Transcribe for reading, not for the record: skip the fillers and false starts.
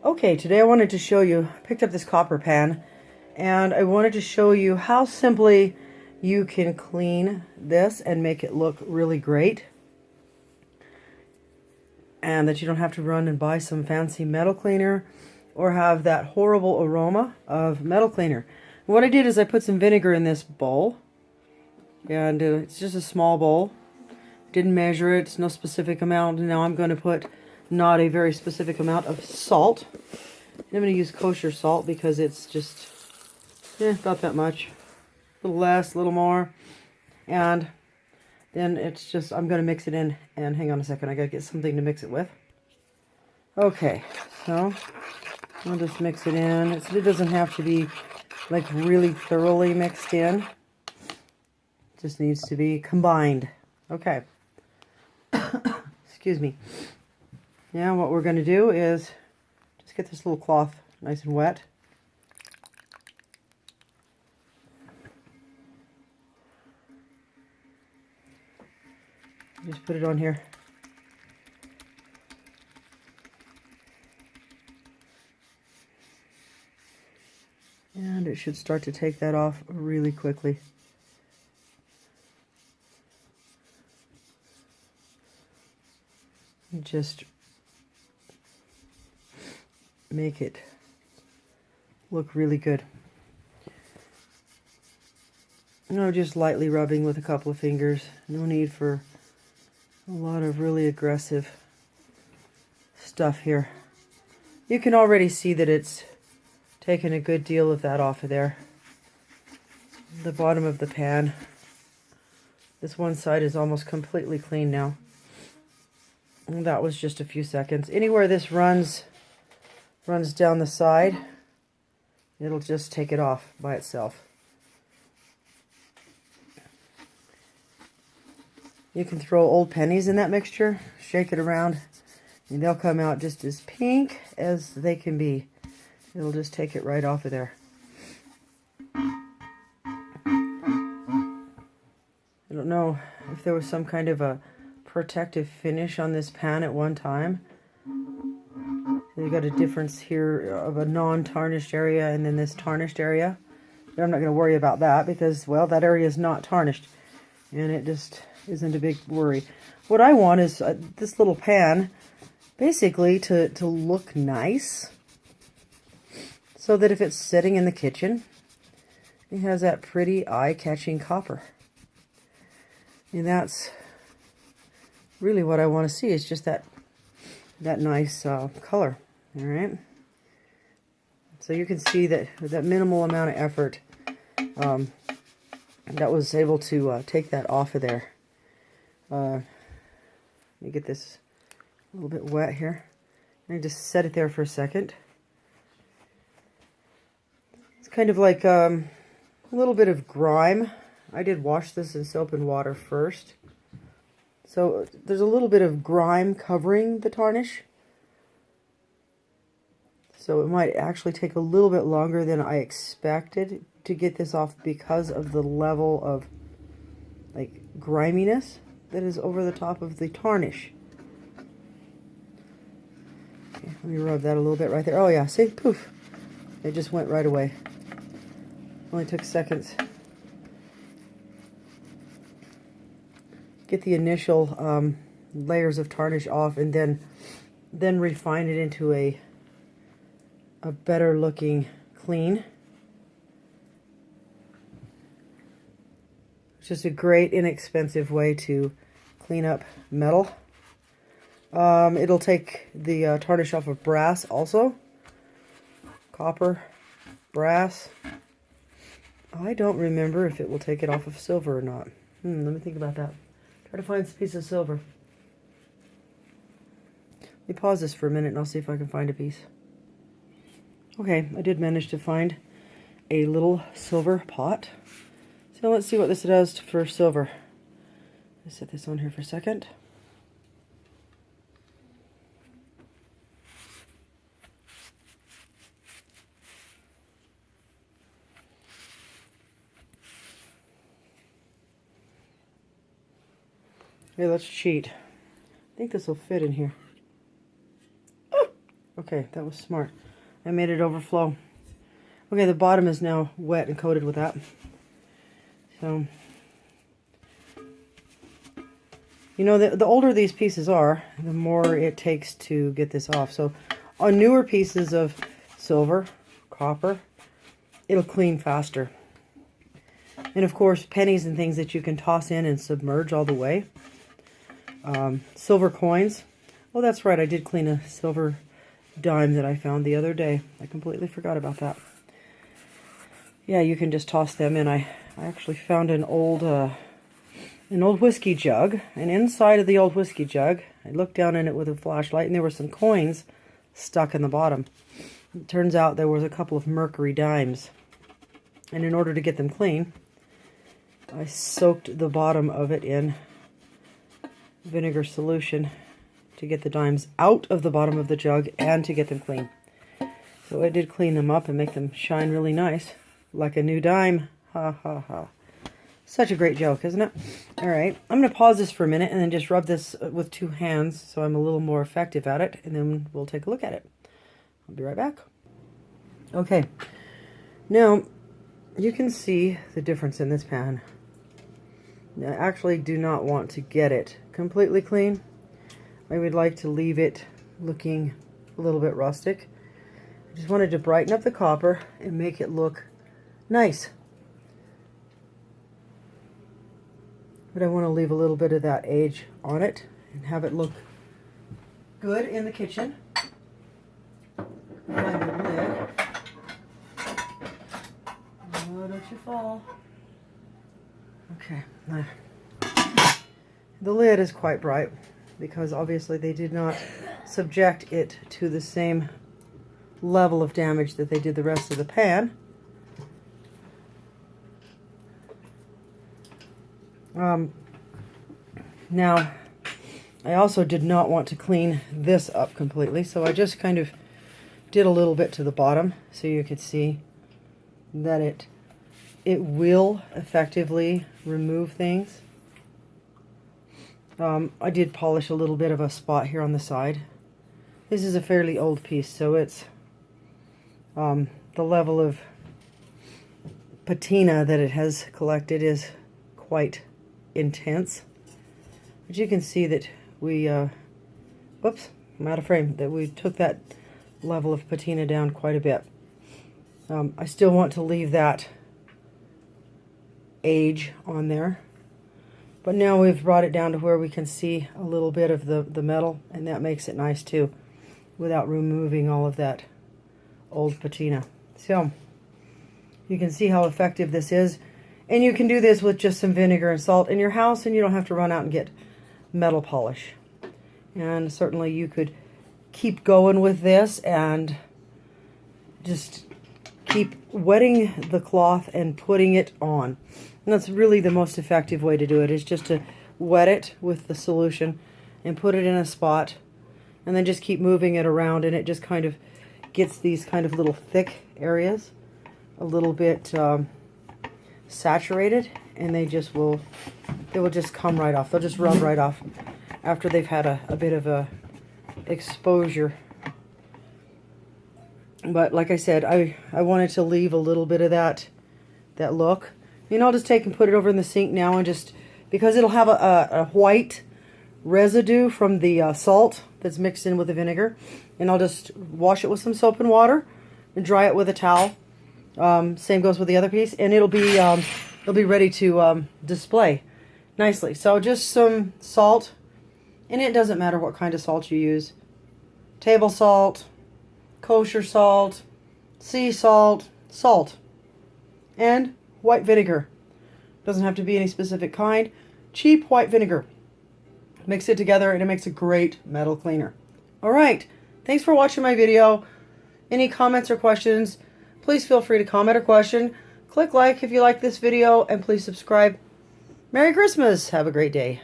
Okay, today I wanted to show you, picked up this copper pan, and I wanted to show you how simply you can clean this and make it look really great. And that you don't have to run and buy some fancy metal cleaner or have that horrible aroma of metal cleaner. And what I did is I put some vinegar in this bowl, and it's just a small bowl. Didn't measure it, it's no specific amount. Now I'm going to put not a very specific amount of salt. I'm going to use kosher salt because it's just about that much. A little less, a little more. And then it's just, I'm going to mix it in. And hang on a second, I got to get something to mix it with. Okay, so I'll just mix it in. It doesn't have to be like really thoroughly mixed in. It just needs to be combined. Okay. Excuse me. Now what we're going to do is just get this little cloth nice and wet. Just put it on here. And it should start to take that off really quickly. Just make it look really good. No, just lightly rubbing with a couple of fingers. No need for a lot of really aggressive stuff here. You can already see that it's taken a good deal of that off of there. The bottom of the pan. This one side is almost completely clean now. And that was just a few seconds. Anywhere this runs down the side, it'll just take it off by itself. You can throw old pennies in that mixture, shake it around, and they'll come out just as pink as they can be. It'll just take it right off of there. I don't know if there was some kind of a protective finish on this pan at one time. You got a difference here of a non-tarnished area and then this tarnished area. But I'm not going to worry about that because, well, that area is not tarnished. And it just isn't a big worry. What I want is this little pan basically to look nice. So that if it's sitting in the kitchen, it has that pretty eye-catching copper. And that's really what I want to see, is just that nice color. All right. So you can see that with that minimal amount of effort, that was able to take that off of there. Let me get this a little bit wet here. And just set it there for a second. It's kind of like a little bit of grime. I did wash this in soap and water first. So there's a little bit of grime covering the tarnish. So it might actually take a little bit longer than I expected to get this off because of the level of like griminess that is over the top of the tarnish. Okay, let me rub that a little bit right there. Oh yeah, see? Poof. It just went right away. Only took seconds. Get the initial layers of tarnish off and then refine it into a better looking clean. It's just a great inexpensive way to clean up metal. It'll take the tarnish off of brass also. Copper, brass. I don't remember if it will take it off of silver or not. Let me think about that. Try to find a piece of silver. Let me pause this for a minute and I'll see if I can find a piece. Okay, I did manage to find a little silver pot. So let's see what this does for silver. Let's set this on here for a second. Okay, let's cheat. I think this will fit in here. Oh, Okay, that was smart. I made it overflow. Okay, the bottom is now wet and coated with that. So, you know, the older these pieces are, the more it takes to get this off. So, on newer pieces of silver, copper, it'll clean faster. And of course, pennies and things that you can toss in and submerge all the way. Silver coins. Oh, that's right, I did clean a silver dime that I found the other day. I completely forgot about that. Yeah, you can just toss them in. I actually found an old whiskey jug, and inside of the old whiskey jug, I looked down in it with a flashlight, and there were some coins stuck in the bottom. It turns out there was a couple of mercury dimes, and in order to get them clean, I soaked the bottom of it in vinegar solution to get the dimes out of the bottom of the jug and to get them clean. So I did clean them up and make them shine really nice, like a new dime. Ha ha ha. Such a great joke, isn't it? Alright, I'm going to pause this for a minute and then just rub this with 2 hands so I'm a little more effective at it, and then we'll take a look at it. I'll be right back. Okay, now you can see the difference in this pan. Now, I actually do not want to get it completely clean. I would like to leave it looking a little bit rustic. I just wanted to brighten up the copper and make it look nice. But I want to leave a little bit of that age on it and have it look good in the kitchen. Find the lid. Oh, don't you fall. Okay. The lid is quite bright because obviously they did not subject it to the same level of damage that they did the rest of the pan. Now, I also did not want to clean this up completely, so I just kind of did a little bit to the bottom so you could see that it will effectively remove things. I did polish a little bit of a spot here on the side. This is a fairly old piece, so it's the level of patina that it has collected is quite intense. But you can see that we, whoops, I'm out of frame, that we took that level of patina down quite a bit. I still want to leave that age on there, but now we've brought it down to where we can see a little bit of the metal, and that makes it nice too, without removing all of that old patina. So you can see how effective this is, and you can do this with just some vinegar and salt in your house, and you don't have to run out and get metal polish. And certainly you could keep going with this and just keep wetting the cloth and putting it on. And that's really the most effective way to do it, is just to wet it with the solution and put it in a spot, and then just keep moving it around, and it just kind of gets these kind of little thick areas a little bit saturated, and they will just come right off. They'll just rub right off after they've had a bit of a exposure. But like I said, I wanted to leave a little bit of that look. You know, I'll just take and put it over in the sink now, and just, because it'll have a white residue from the salt that's mixed in with the vinegar, and I'll just wash it with some soap and water and dry it with a towel. Same goes with the other piece, and it'll be ready to display nicely. So just some salt, and it doesn't matter what kind of salt you use. Table salt, kosher salt, sea salt, salt, and white vinegar. Doesn't have to be any specific kind. Cheap white vinegar. Mix it together and it makes a great metal cleaner. Alright, thanks for watching my video. Any comments or questions, please feel free to comment or question. Click like if you like this video, and please subscribe. Merry Christmas! Have a great day.